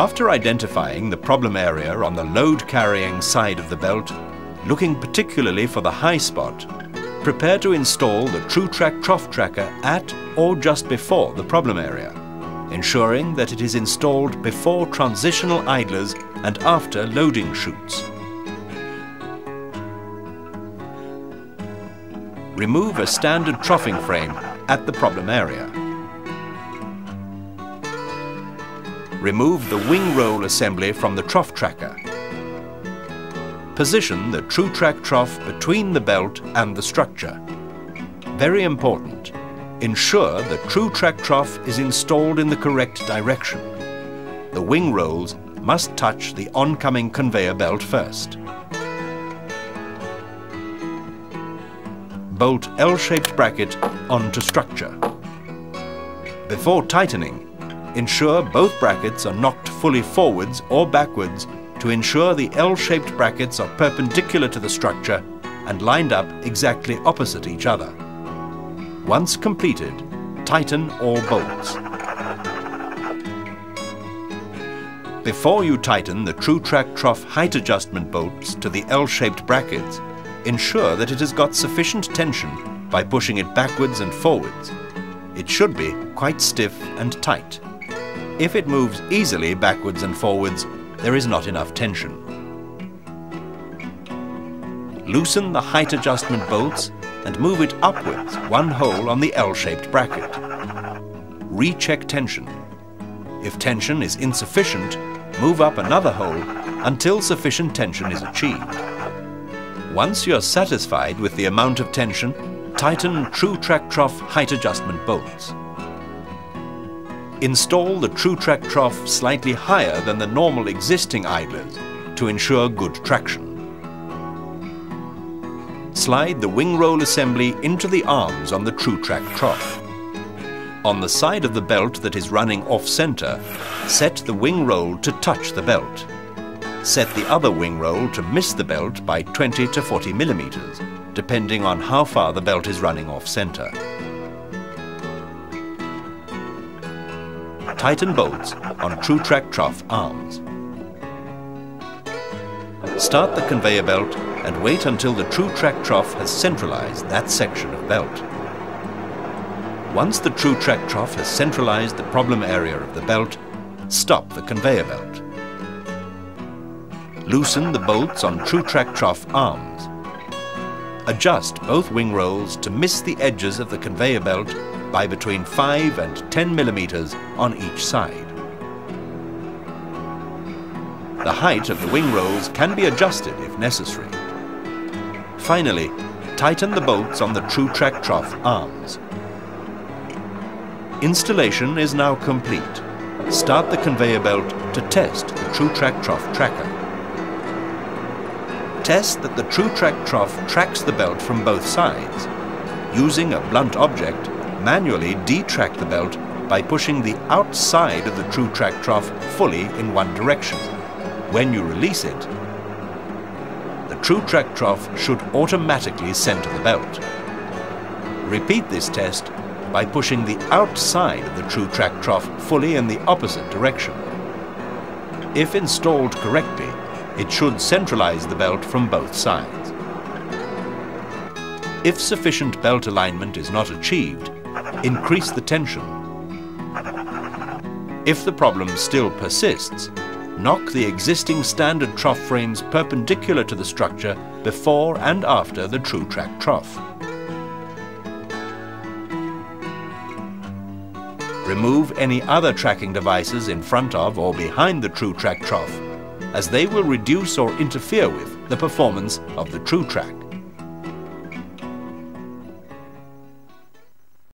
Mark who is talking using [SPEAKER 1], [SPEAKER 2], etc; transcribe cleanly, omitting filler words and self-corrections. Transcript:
[SPEAKER 1] After identifying the problem area on the load-carrying side of the belt, looking particularly for the high spot, prepare to install the Tru Trac trough tracker at or just before the problem area, ensuring that it is installed before transitional idlers and after loading chutes. Remove a standard troughing frame at the problem area. Remove the wing roll assembly from the trough tracker. Position the Tru Trac trough between the belt and the structure. Very important, ensure the Tru Trac trough is installed in the correct direction. The wing rolls must touch the oncoming conveyor belt first. Bolt L-shaped bracket onto structure. Before tightening, ensure both brackets are knocked fully forwards or backwards to ensure the L-shaped brackets are perpendicular to the structure and lined up exactly opposite each other. Once completed, tighten all bolts. Before you tighten the Tru Trac trough height adjustment bolts to the L-shaped brackets, ensure that it has got sufficient tension by pushing it backwards and forwards. It should be quite stiff and tight. If it moves easily backwards and forwards, there is not enough tension. Loosen the height adjustment bolts and move it upwards one hole on the L-shaped bracket. Recheck tension. If tension is insufficient, move up another hole until sufficient tension is achieved. Once you're satisfied with the amount of tension, tighten Tru Trac trough height adjustment bolts. Install the Tru Trac trough slightly higher than the normal existing idlers to ensure good traction. Slide the wing roll assembly into the arms on the Tru Trac trough. On the side of the belt that is running off-center, set the wing roll to touch the belt. Set the other wing roll to miss the belt by 20 to 40 millimeters, depending on how far the belt is running off-center. Tighten bolts on Tru Trac trough arms. Start the conveyor belt and wait until the Tru Trac trough has centralized that section of belt. Once the Tru Trac trough has centralized the problem area of the belt, stop the conveyor belt. Loosen the bolts on Tru Trac trough arms. Adjust both wing rolls to miss the edges of the conveyor belt by between 5 and 10 millimeters on each side. The height of the wing rolls can be adjusted if necessary. Finally, tighten the bolts on the Tru Trac trough arms. Installation is now complete. Start the conveyor belt to test the Tru Trac trough tracker. Test that the Tru Trac trough tracks the belt from both sides. Using a blunt object, manually detrack the belt by pushing the outside of the Tru Trac trough fully in one direction. When you release it, the Tru Trac trough should automatically center the belt. Repeat this test by pushing the outside of the Tru Trac trough fully in the opposite direction. If installed correctly, it should centralize the belt from both sides. If sufficient belt alignment is not achieved, increase the tension. If the problem still persists, knock the existing standard trough frames perpendicular to the structure before and after the Tru Trac trough. Remove any other tracking devices in front of or behind the Tru Trac trough, as they will reduce or interfere with the performance of the Tru Trac.